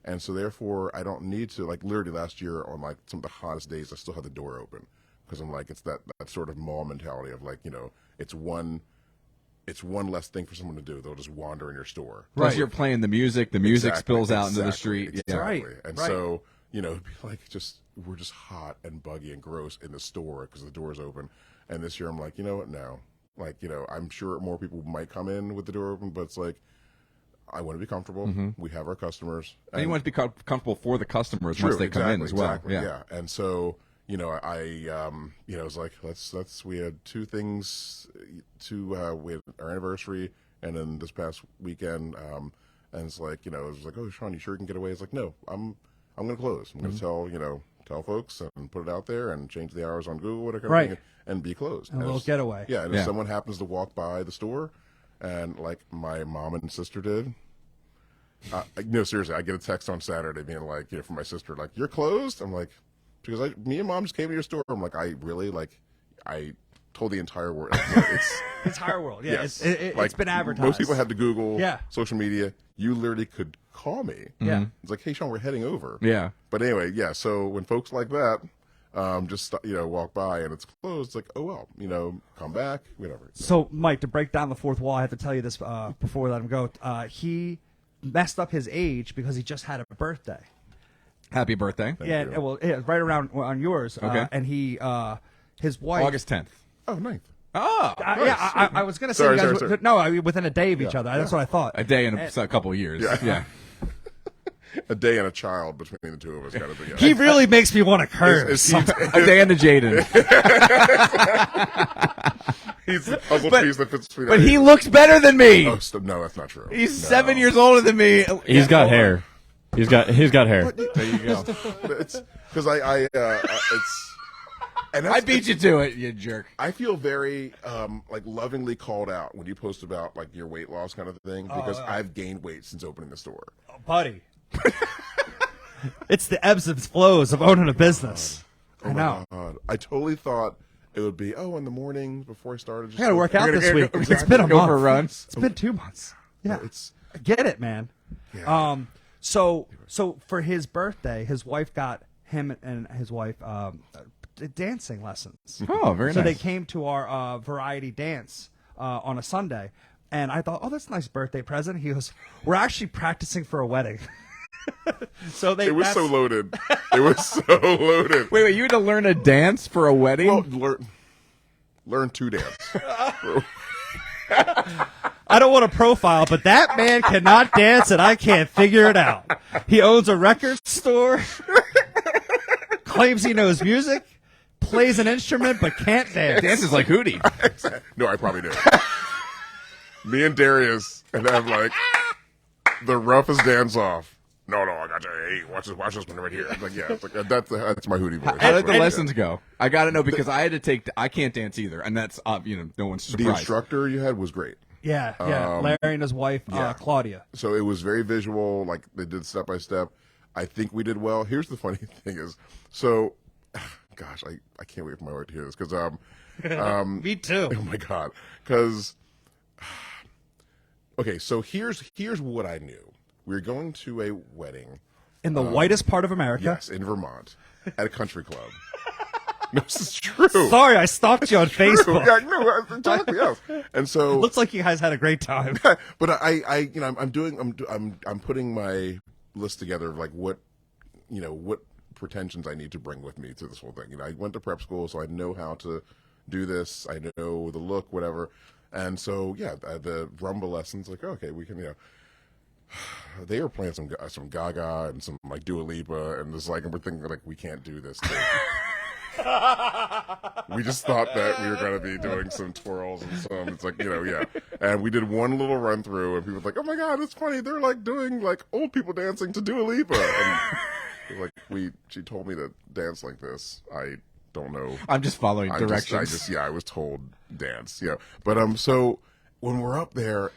And so therefore I don't need to, like literally last year on like some of the hottest days, I still had the door open because I'm like, it's that sort of mall mentality of like, it's one less thing for someone to do. They'll just wander in your store. Plus, you're playing the music. The music spills out into the street. Exactly. Right, And right. so, it'd be like we're just hot and buggy and gross in the store because the door's open. And this year I'm like, you know what? No. Like, I'm sure more people might come in with the door open, but it's like, I want to be comfortable. We have our customers. And you want to be comfortable for the customers True, once they come in as well. Exactly, yeah. And so, I was like, we had two things we had our anniversary and then this past weekend, and it's like, it was like, oh, Shawn, you sure you can get away? It's like, no, I'm going to close. I'm going to tell folks and put it out there and change the hours on Google, whatever, Right. and be closed. And a little getaway. Yeah. And if someone happens to walk by the store, and like my mom and sister did, no, seriously, I get a text on Saturday being like, from my sister, like, you're closed? I'm like, because me and mom just came to your store. I'm like, I told the entire world. It's Entire world. Yeah. yes. It's been advertised. Most people have to Google, Yeah. social media. You literally could call me. Yeah. It's like, hey, Shawn, we're heading over. Yeah. But anyway, yeah. So when folks like that, just walk by and it's closed, it's like, oh well, come back, whatever. So, Mike, to break down the fourth wall, I have to tell you this before we let him go. He messed up his age because he just had a birthday. Happy birthday. Yeah, you. well, yeah, right around on yours. Okay. And his wife. August 10th. Oh, 9th. Oh, Yeah, I was gonna say Sorry, you guys. sorry. No, within a day of each other. That's what I thought. a day and a couple of years. Yeah. A day and a child between the two of us, kind of thing. Yeah. He really makes me want to curse. A day and a Jaden. He's the puzzle piece that fits between. But he looks better than me. Oh, no, that's not true. He's No. 7 years older than me. He's got hair. He's got hair. There you go. It's because it's. And I beat you to it, you jerk. I feel very lovingly called out when you post about like your weight loss kind of thing because I've gained weight since opening the store. Oh, buddy. It's the ebbs and flows of owning a business. I know. God. I totally thought it would be in the morning before I started. Just I gotta work out You're this gonna week. go- It's been a go month. for a run. It's been 2 months. Yeah, It's I get it, man. Yeah. So for his birthday, his wife got him and his wife dancing lessons. Oh, very So nice. they came to our variety dance on a Sunday, and I thought, oh, that's a nice birthday present. He goes, we're actually practicing for a wedding. So it was so loaded. It was so loaded. Wait, you had to learn a dance for a wedding? Well, learn to dance. I don't want to profile, but that man cannot dance, and I can't figure it out. He owns a record store, claims he knows music, plays an instrument, but can't dance. Dances like Hootie. No, I probably do. Me and Darius and have like the roughest dance off. No, I got you. hey, watch this one right here. It's like, yeah, it's like that's my Hootie voice. How did the lessons go? I got to know because I had to take. I can't dance either, and that's no one's surprised. The instructor you had was great. Yeah. Larry and his wife, Claudia. So it was very visual. Like they did step by step. I think we did well. Here's the funny thing is, so, gosh, I can't wait for my wife to hear this because Me too. Oh my God, because okay, so here's what I knew. We were going to a wedding In the whitest part of America. yes, in Vermont, at a country club. No, this is true. Sorry, I stalked you on Facebook. Yeah, no, exactly. Yes. And so, Looks like you guys had a great time. but I'm putting my list together of like what pretensions I need to bring with me to this whole thing. I went to prep school, so I know how to do this. I know the look, whatever. And so, yeah, the rumba lessons, like, okay, we can, they were playing some Gaga and some like Dua Lipa, and it's like, and we're thinking like, we can't do this. We just thought that we were going to be doing some twirls and some, it's like, yeah. And we did one little run through, and people were like, oh my God, it's funny. They're like doing like old people dancing to Dua Lipa. And like, she told me to dance like this. I don't know. I'm just following directions. I was told dance. Yeah. But so when we're up there,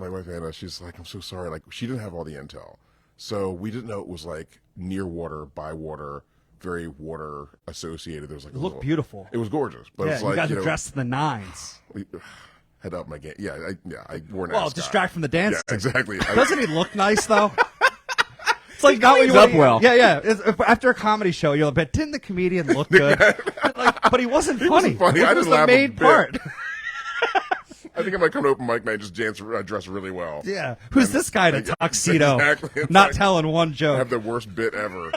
my wife Anna, she's like, I'm so sorry. Like, she didn't have all the intel, so we didn't know it was like near water, by water, very water associated. There was like It looked beautiful. It was gorgeous, but Yeah, it's you like guys were dressed in the nines. Head up my game. Yeah, I wore an Well, ascot. distract from the dance. Yeah, exactly. Doesn't he look nice though? It's like not what you cleans up want. well. Yeah. After a comedy show, you're like, didn't the comedian look good? But he wasn't funny. wasn't funny. He I was didn't the laugh a main bit. part. I think I might come to open mic night and just dress really well. Yeah. Who's this guy in a tuxedo? Exactly. It's Not like, telling one I joke. have the worst bit ever.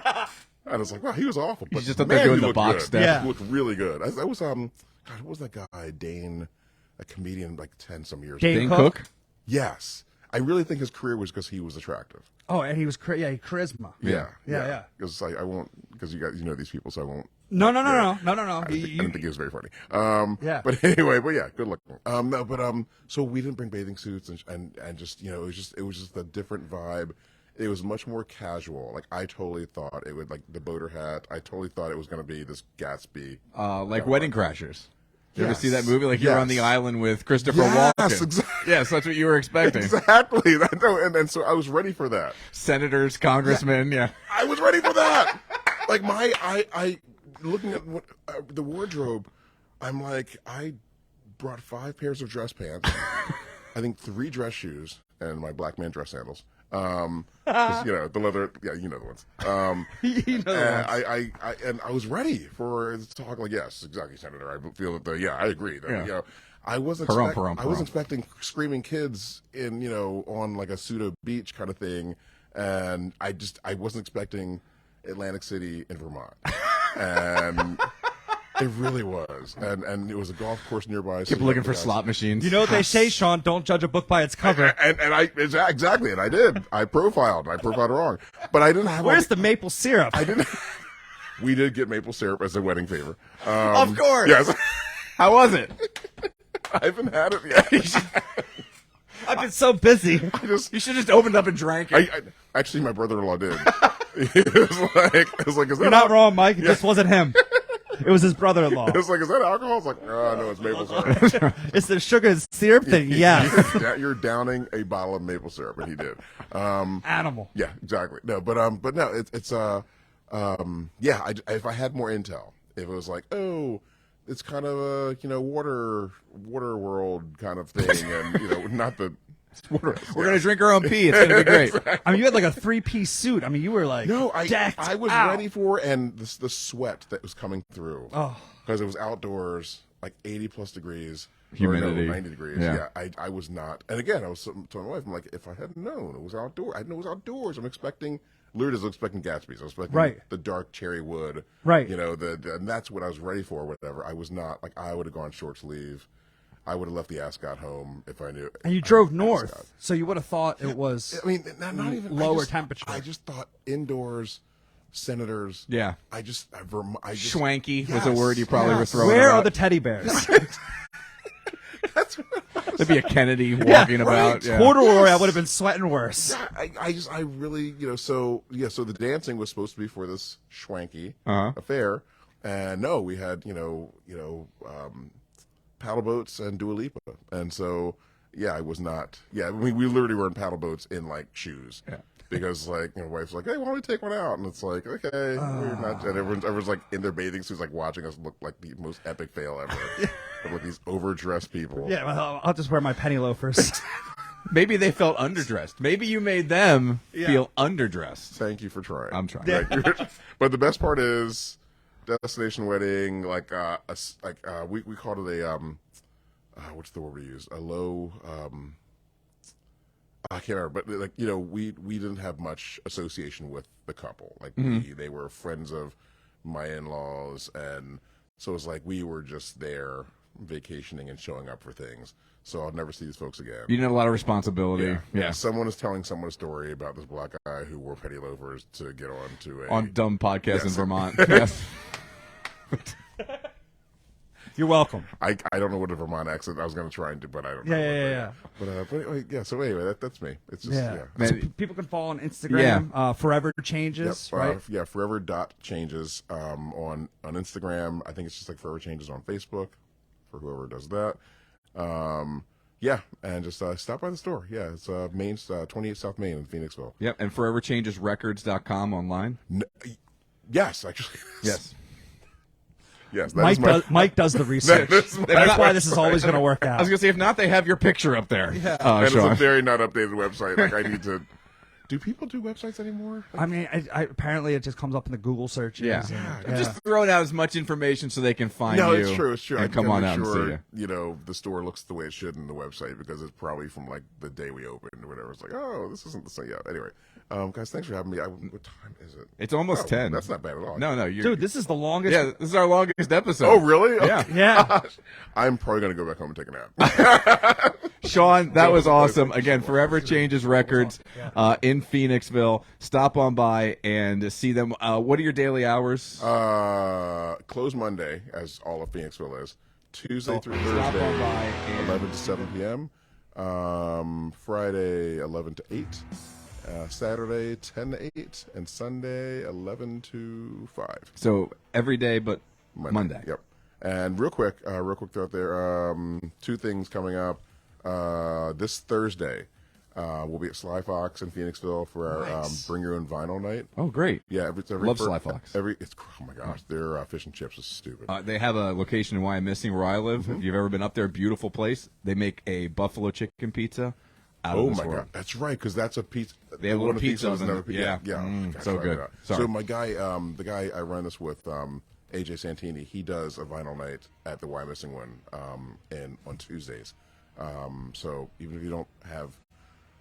I was like, wow, he was awful. But just up there man, doing he the looked box good. step. Yeah. He looked really good. That was God, what was that guy, Dane, a comedian like 10 some years ago? Dane Dane Cook? Yes. I really think his career was because he was attractive. Oh, and he was charisma. Yeah. Yeah. Because I won't, because you guys, these people, so I won't. No. I didn't think he was very funny. Yeah. But anyway, good looking. So we didn't bring bathing suits and just, it was just a different vibe. It was much more casual. Like, I totally thought it would, like, the boater hat. I totally thought it was going to be this Gatsby. Like Wedding Crashers. You ever Yes. see that movie? Like you were on the Yes. island with Christopher Yes, Walken. exactly. Yes, that's what you were expecting. Exactly. I know, and so I was ready for that. Senators, congressmen, yeah. I was ready for that. Like, I looking at the wardrobe, I'm like, I brought 5 pairs of dress pants, I think 3 dress shoes, and my black man dress sandals. 'Cause, the leather, yeah, the ones. And I was ready for the talk. Like, yes, exactly, Senator. I feel that. I agree. That, Yeah. I wasn't. I wasn't expecting screaming kids in on like a pseudo beach kind of thing, and I wasn't expecting Atlantic City in Vermont, and. It really was, and it was a golf course nearby. Keep looking for slot machines. You know what they say, Sean? Don't judge a book by its cover. And exactly, and I did. I profiled wrong, but I didn't have. Where's the maple syrup? I didn't. We did get maple syrup as a wedding favor. Of course. Yes. How was it? I haven't had it yet. I've been so busy. You should just opened up and drank it. Actually, my brother-in-law did. It was like, is that You're not wrong, Mike. It just wasn't him. It was his brother-in-law. It was like, is that alcohol? It's like, oh, no, it's maple syrup. It's the sugar and syrup thing. Yes. You're downing a bottle of maple syrup, and he did. Animal. Yeah, exactly. No, but no, it's yeah. If I had more intel, if it was like, oh, it's kind of a water world kind of thing, and not the. We're gonna drink our own pee. It's gonna be great. I mean, you had like a 3-piece suit. I mean, you were like decked I was out. ready for, and the sweat that was coming through. Oh. Because it was outdoors, like 80+ degrees. Humidity. Or no, 90 degrees. Yeah. I was not. And again, I was telling my wife, I'm like, if I had known it was outdoors, I didn't know it was outdoors. I'm expecting, Lourdes was expecting Gatsby's. I was expecting the dark cherry wood. Right. And that's what I was ready for, whatever. I was not, like, I would have gone short sleeve. I would have left the ascot home if I knew. And you drove north, so you would have thought it was. I mean, not even lower temperature. I just thought indoors, senators. Yeah. I just Schwanky was a word you probably were throwing Where around. are the teddy bears? That's what, There'd be a Kennedy walking about. Yeah. Corduroy, I would have been sweating worse. Yeah, I really, so the dancing was supposed to be for this schwanky affair, and no, we had, paddle boats and Dua Lipa, and so, yeah, I was not, I mean, we literally were in paddle boats in, like, shoes. Yeah. Because, like, wife's like, hey, why don't we take one out? And it's like, okay, we're not. And everyone's like in their bathing suits, like watching us look like the most epic fail ever. With these overdressed people. Yeah, well, I'll just wear my penny loafers. Maybe they felt underdressed. Maybe you made them feel underdressed. Thank you for trying. I'm trying. Right. But the best part is destination wedding. Like, we called it a what's the word we use? A low. I can't remember, but like we didn't have much association with the couple. Like they were friends of my in-laws, and so it was like we were just there vacationing and showing up for things. So I'll never see these folks again. You didn't have a lot of responsibility. Yeah. Someone is telling someone a story about this black guy who wore petty loafers to get on dumb podcast in Vermont. Yes. You're welcome. I don't know what a Vermont accent I was going to try and do, but I don't know. Yeah. But so anyway, that's me. It's just So people can follow on Instagram. Forever Changes, right? Forever.changes on Instagram. I think it's just like Forever Changes on Facebook for whoever does that. And just stop by the store. Yeah, it's 28 South Main in Phoenixville. Yep, and foreverchangesrecords.com online. Yes, actually. Yes. Yes, Mike does the research. That's why this is always going to work out. I was going to say, if not, they have your picture up there. Yeah. And it's a very not updated website. Like, I need to... Do people do websites anymore? I mean, apparently it just comes up in the Google searches. Yeah. Just throwing out as much information so they can find you. No, it's true. It's true. And come on out and see you. The store looks the way it should in the website because it's probably from like the day we opened or whatever. It's like, oh, this isn't the same. Yeah. Anyway, guys, thanks for having me. What time is it? It's almost 10. That's not bad at all. No, dude, this is the longest. Yeah, this is our longest episode. Oh, really? Yeah. Okay. Yeah. I'm probably gonna go back home and take a nap. Sean, that was awesome. Again, Forever Changes Records in Phoenixville. Stop on by and see them. What are your daily hours? Close Monday, as all of Phoenixville is. Tuesday through Thursday, 11 to 7 p.m. Friday, 11 to 8. Saturday, 10 to 8. And Sunday, 11 to 5. So every day but Monday. Yep. And real quick throw out there, 2 things coming up. This Thursday, we'll be at Sly Fox in Phoenixville for our Bring Your Own Vinyl night. Oh, great. Yeah, Love Sly Fox. Oh my gosh, their fish and chips is stupid. They have a location in Wyomissing where I live. If you've ever been up there, beautiful place. They make a buffalo chicken pizza out of this world. God, that's right, because that's a pizza. They have a little pizza oven. Yeah. So good. Sorry. So my guy, the guy I run this with, AJ Santini, he does a vinyl night at the Wyomissing one on Tuesdays. So even if you don't have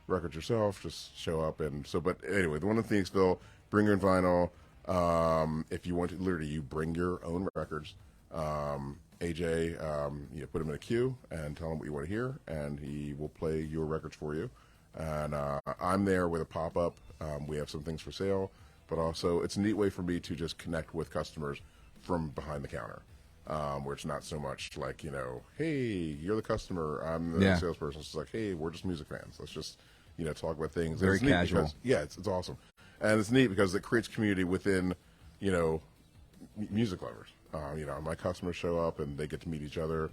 records yourself, just show up. But anyway, the one in Phoenixville, Bring Your Own Vinyl. If you want to, literally, you bring your own records. AJ, you put him in a queue and tell him what you want to hear, and he will play your records for you. And I'm there with a pop-up. We have some things for sale, but also it's a neat way for me to just connect with customers from behind the counter. Where it's not so much like, hey, you're the customer, I'm the salesperson. It's like, hey, we're just music fans. Let's just, talk about things. Very casual. It's awesome. And it's neat because it creates community within, music lovers. My customers show up and they get to meet each other.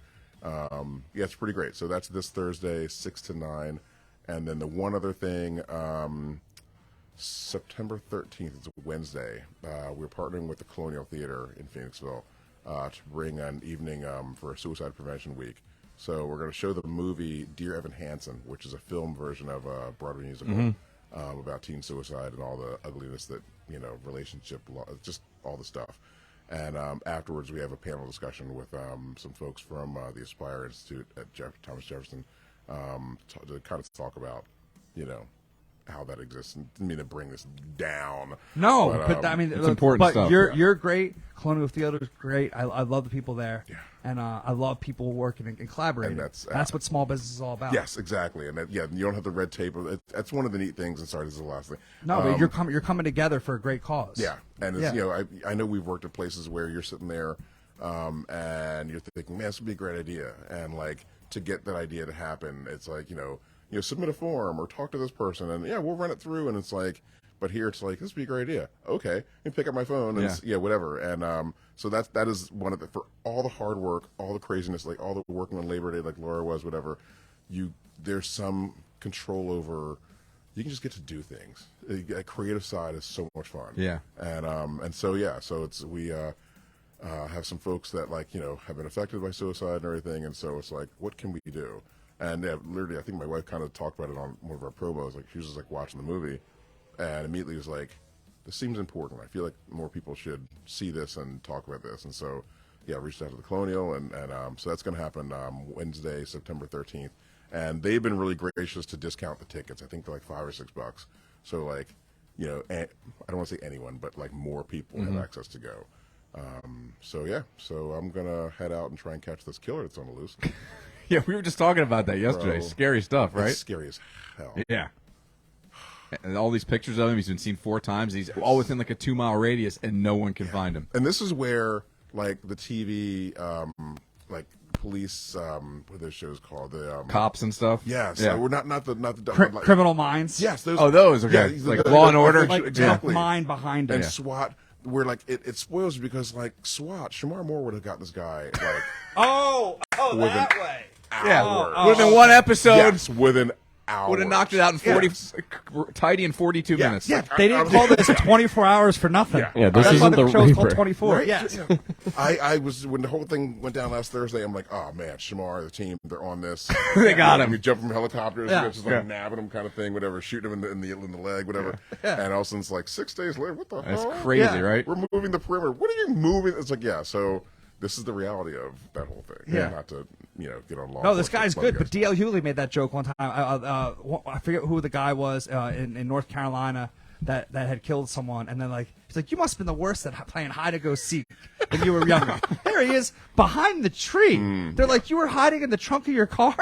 It's pretty great. So that's this Thursday, 6 to 9. And then the one other thing, September 13th, it's a Wednesday. We're partnering with the Colonial Theater in Phoenixville to bring an evening for Suicide Prevention Week. So we're going to show the movie Dear Evan Hansen, which is a film version of a Broadway musical about teen suicide and all the ugliness that, relationship, just all the stuff. And afterwards, we have a panel discussion with some folks from the Aspire Institute at Thomas Jefferson to kind of talk about, how that exists. And didn't mean to bring this down. No, but I mean, it's important stuff. You're great. Colonial Theater is great. I love the people there. Yeah. And I love people working and collaborating. And that's what small business is all about. Yes, exactly. And you don't have the red tape. That's one of the neat things. And sorry, this is the last thing. No, but you're coming together for a great cause. Yeah, and it's, I know we've worked at places where you're sitting there, and you're thinking, man, this would be a great idea, and like to get that idea to happen. It's like, submit a form or talk to this person, and yeah, we'll run it through. And it's like, but here it's like, this would be a great idea. Okay, and pick up my phone and whatever. And so that is one of the, for all the hard work, all the craziness, like all the working on Labor Day, like Laura was, whatever. There's some control over. You can just get to do things. A creative side is so much fun. Yeah. And so it's we have some folks that have been affected by suicide and everything, and so it's like, what can we do? And literally, I think my wife kind of talked about it on one of our promos. Like she was just like watching the movie, and immediately was like, this seems important. I feel like more people should see this and talk about this. And so I reached out to the Colonial, and so that's going to happen Wednesday, September 13th. And they've been really gracious to discount the tickets. I think they're like $5 or $6. So I don't want to say anyone, but like more people have access to go. So I'm gonna head out and try and catch this killer that's on the loose. Yeah, we were just talking about that yesterday. Bro, scary stuff, right? It's scary as hell. Yeah. And all these pictures of him, he's been seen 4 times. He's all within like a 2-mile radius, and no one can find him. And this is where like the TV, like police, what are those shows called? The Cops and stuff. Yeah, so Yeah. we're not the like, Criminal Minds. Yes, those. Oh, those, okay. Like Law and Order. Like exactly. mind behind it. And SWAT, where like it spoils you because like SWAT, Shamar Moore would have got this guy like Oh, With that an- way. Yeah. hours. Within one episode, Yes, within hours. would have knocked it out in 40, Yes. tidy in 42 Yeah. minutes. Yeah. They didn't call this 24 hours for nothing. Yeah. this That's why isn't the the show's called Reaper. 24. Right? Yes. Yeah. I was when the whole thing went down last Thursday. I'm like, oh man, Shamar, the team, they're on this. They got him. We jump from helicopters, Yeah. just like nabbing him, kind of thing, whatever, shooting him in the leg, whatever. And all of a sudden, it's like 6 days later. What the That's hell? crazy, Yeah. right? We're moving the perimeter. What are you moving? It's like, so this is the reality of that whole thing. Yeah. Not to get on law. No, this enforcement. guy's Love good. you But guys. D.L. Hewley made that joke one time. I forget who the guy was in North Carolina that had killed someone, and then he's like, you must have been the worst at playing hide and go seek when you were younger. There he is behind the tree. They're like, you were hiding in the trunk of your car.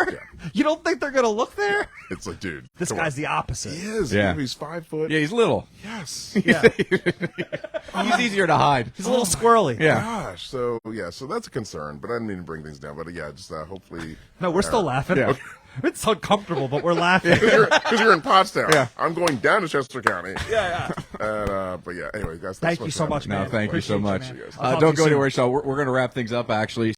You don't think they're gonna look there? It's like, dude, This come guy's on. the opposite. He is. Yeah. He's 5 foot. Yeah, he's little. Yes. Yeah, He's easier to hide. he's a little squirrely. Yeah. Gosh. So that's a concern. But I didn't mean to bring things down. But just hopefully. No, we're still laughing. Yeah. It's uncomfortable, but we're laughing. Because you're in Pottstown. Yeah. I'm going down to Chester County. Yeah. But anyway, guys. Thank you so much, man. No, thank you so Appreciate much. man. Yes. I'll talk Don't to go you anywhere, soon. Shaw. We're going to wrap things up, actually.